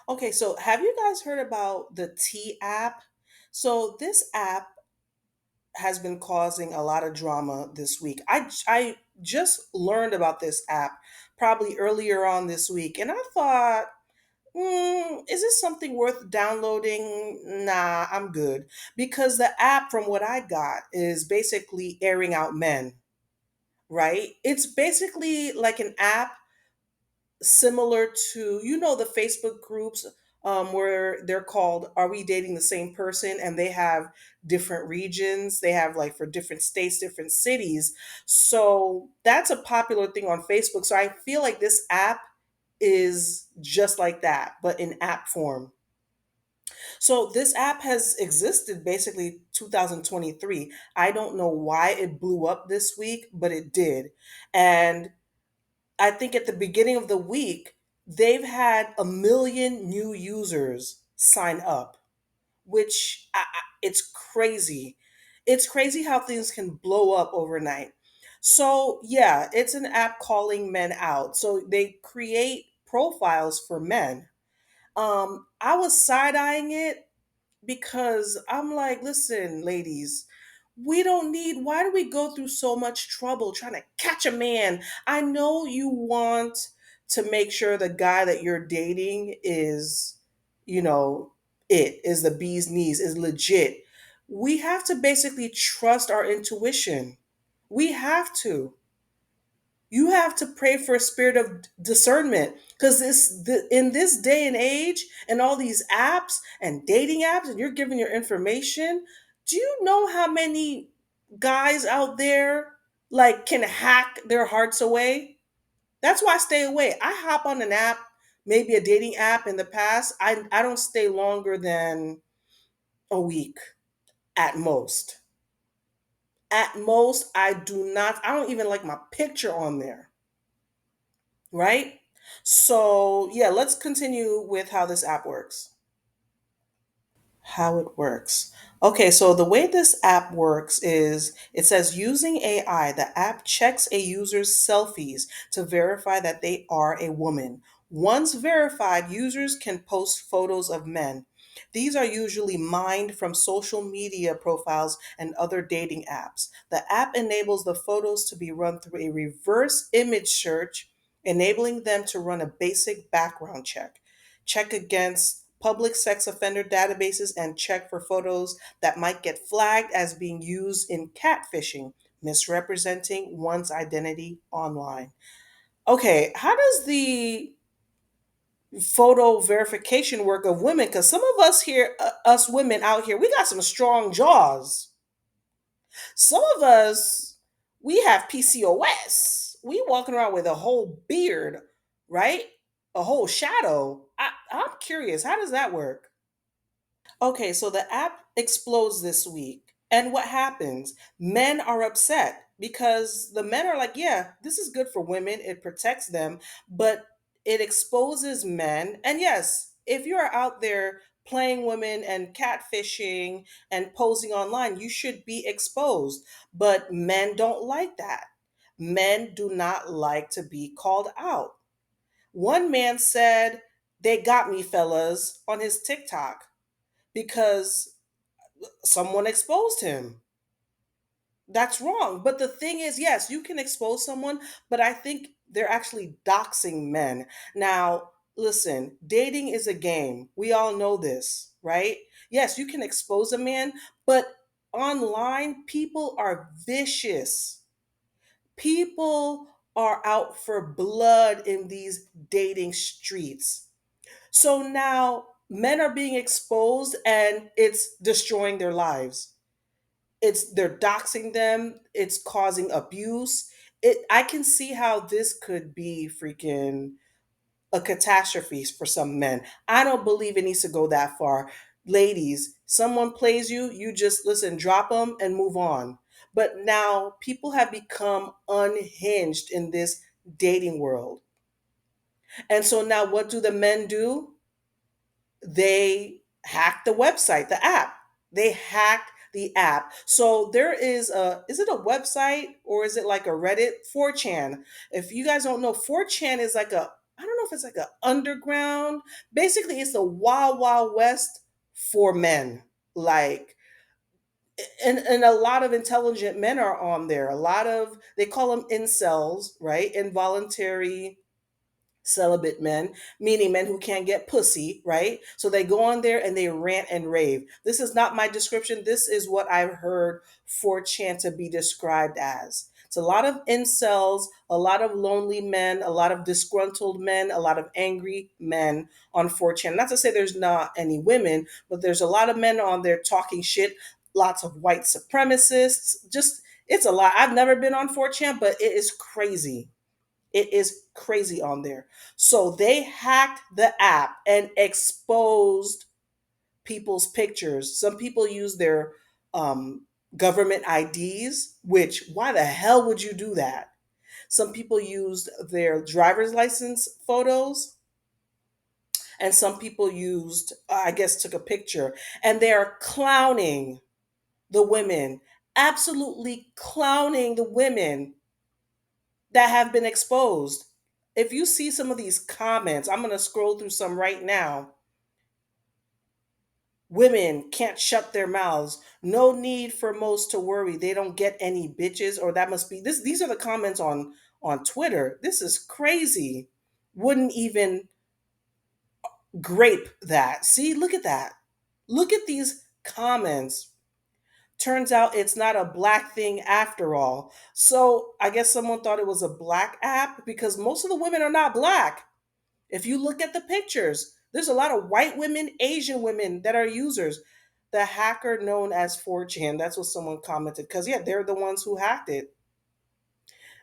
Okay, so have you guys heard about the T app? So this app has been causing a lot of drama this week. I just learned about this app probably earlier on this week, and I thought, is this something worth downloading? Nah, I'm good. Because the app, from what I got, is basically airing out men, right? It's basically like an app similar to, the Facebook groups, where they're called "Are We Dating the Same Person?" and they have different regions. They have, like, for different states, different cities. So that's a popular thing on Facebook. So I feel like this app is just like that, but in app form. So this app has existed basically 2023. I don't know why it blew up this week, but it did. And I think at the beginning of the week, they've had 1 million new users sign up, which it's crazy. It's crazy how things can blow up overnight. So, yeah, it's an app calling men out. So they create profiles for men. I was side eyeing it because I'm like, listen, ladies, we don't need, why do we go through so much trouble trying to catch a man? I know you want to make sure the guy that you're dating is, you know, it is the bee's knees, is legit. We have to basically trust our intuition. We have to. You have to pray for a spirit of discernment, because in this day and age, and all these apps and dating apps, and you're giving your information. Do you know how many guys out there, like, can hack their hearts away? That's why I stay away. I hop on an app, maybe a dating app in the past. I don't stay longer than a week at most. At most, I do not. I don't even like my picture on there, right? So, yeah, let's continue with how this app works. How it works. Okay, so the way this app works is it says using AI, the app checks a user's selfies to verify that they are a woman. Once verified, users can post photos of men. These are usually mined from social media profiles and other dating apps. The app enables the photos to be run through a reverse image search, enabling them to run a basic background check, check against public sex offender databases, and check for photos that might get flagged as being used in catfishing, misrepresenting one's identity online. Okay, how does the photo verification work of women? Because some of us here, us women out here, we got some strong jaws. Some of us, we have PCOS. We walking around with a whole beard, right? A whole shadow. I'm curious, how does that work? Okay, so the app explodes this week. And what happens? Men are upset because the men are like, yeah, this is good for women. It protects them, but it exposes men. And yes, if you're out there playing women and catfishing and posing online, you should be exposed. But men don't like that. Men do not like to be called out. One man said, "They got me, fellas," on his TikTok because someone exposed him. That's wrong. But the thing is, yes, you can expose someone, but I think they're actually doxing men. Now, listen, dating is a game. We all know this, right? Yes, you can expose a man, but online, people are vicious. People are out for blood in these dating streets. So now men are being exposed and it's destroying their lives. They're doxing them, it's causing abuse. I can see how this could be freaking a catastrophe for some men. I don't believe it needs to go that far. Ladies, someone plays you, you just listen, drop them and move on. But now people have become unhinged in this dating world. And so now what do the men do? They hacked the website, the app. They hacked the app. So there is is it a website or is it like a Reddit? 4chan. If you guys don't know, 4chan is like I don't know if it's like an underground. Basically, it's the Wild Wild West for men. Like, and a lot of intelligent men are on there. A lot of, they call them incels, right? Involuntary celibate men, meaning men who can't get pussy, right? So they go on there and they rant and rave. This is not my description. This is what I've heard 4chan to be described as. It's a lot of incels, a lot of lonely men, a lot of disgruntled men, a lot of angry men on 4chan. Not to say there's not any women, but there's a lot of men on there talking shit, lots of white supremacists. Just, it's a lot. I've never been on 4chan, but it is crazy. It is crazy on there. So they hacked the app and exposed people's pictures. Some people use their government IDs, which, why the hell would you do that? Some people used their driver's license photos, and some people used, I guess, took a picture, and they're clowning the women, absolutely clowning the women that have been exposed. If you see some of these comments, I'm going to scroll through some right now. Women can't shut their mouths. No need for most to worry. They don't get any bitches, or that must be this. These are the comments on Twitter. This is crazy. Wouldn't even grape that. See, look at that. Look at these comments. Turns out it's not a black thing after all. So I guess someone thought it was a black app because most of the women are not black. If you look at the pictures, there's a lot of white women, Asian women that are users. The hacker known as 4chan, that's what someone commented. Because, yeah, they're the ones who hacked it.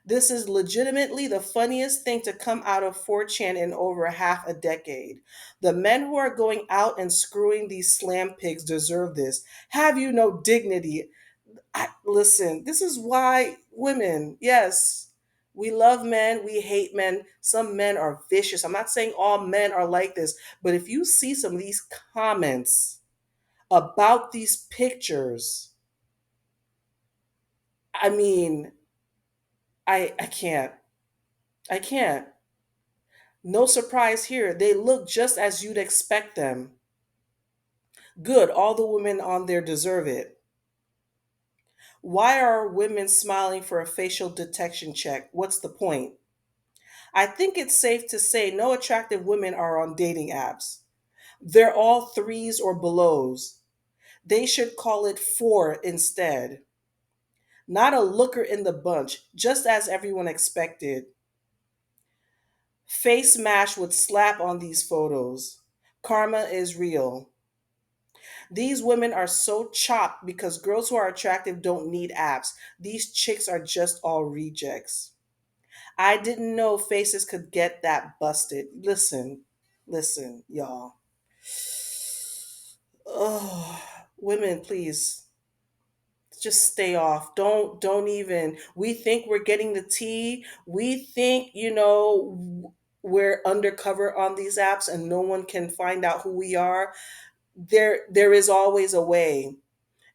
This is legitimately the funniest thing to come out of 4chan in over half a decade. The men who are going out and screwing these slam pigs deserve this. Have you no dignity? Listen, this is why women, yes, we love men, we hate men. Some men are vicious. I'm not saying all men are like this, but if you see some of these comments about these pictures, I mean, I can't. I can't. No surprise here. They look just as you'd expect them. Good, all the women on there deserve it. Why are women smiling for a facial detection check? What's the point? I think it's safe to say no attractive women are on dating apps. They're all threes or belows. They should call it four instead. Not a looker in the bunch, just as everyone expected. Face Mash would slap on these photos. Karma is real. These women are so chopped because girls who are attractive don't need apps. These chicks are just all rejects. I didn't know faces could get that busted. Listen, listen, y'all. Oh, women, please just stay off. Don't even. We think we're getting the tea. We think, we're undercover on these apps and no one can find out who we are. There is always a way,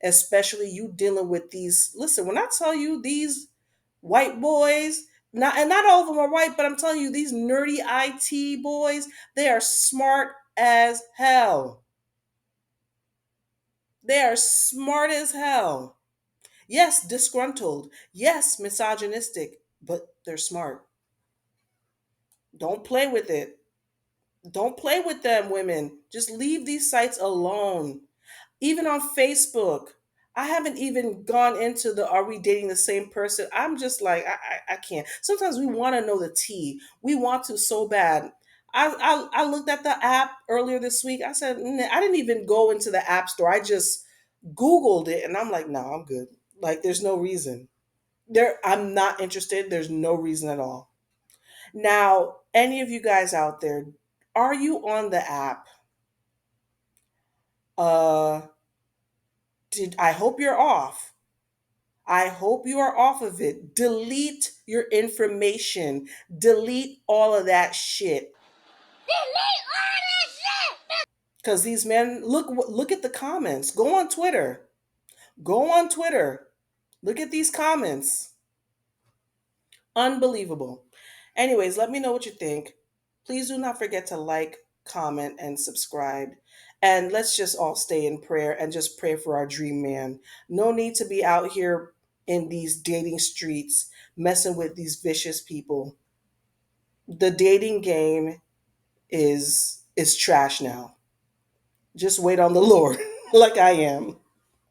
especially you dealing with these. Listen, when I tell you these white boys, not all of them are white, but I'm telling you, these nerdy IT boys, they are smart as hell. They are smart as hell. Yes, disgruntled. Yes, misogynistic, but they're smart. Don't play with it. Don't play with them, women. Just leave these sites alone. Even on Facebook, I haven't even gone into the are we dating the same person? I'm just like, I can't. Sometimes we want to know the tea. We want to so bad. I looked at the app earlier this week. I said, "Nah," I didn't even go into the app store. I just Googled it and I'm like, no, I'm good. Like, there's no reason. I'm not interested. There's no reason at all. Now, any of you guys out there, are you on the app? Uh did I hope you're off. I hope you are off of it. Delete your information. Delete all of that shit. Cuz these men, look at the comments. Go on Twitter. Go on Twitter. Look at these comments. Unbelievable. Anyways, let me know what you think. Please do not forget to like, comment, and subscribe. And let's just all stay in prayer and just pray for our dream man. No need to be out here in these dating streets messing with these vicious people. The dating game is trash now. Just wait on the Lord like I am.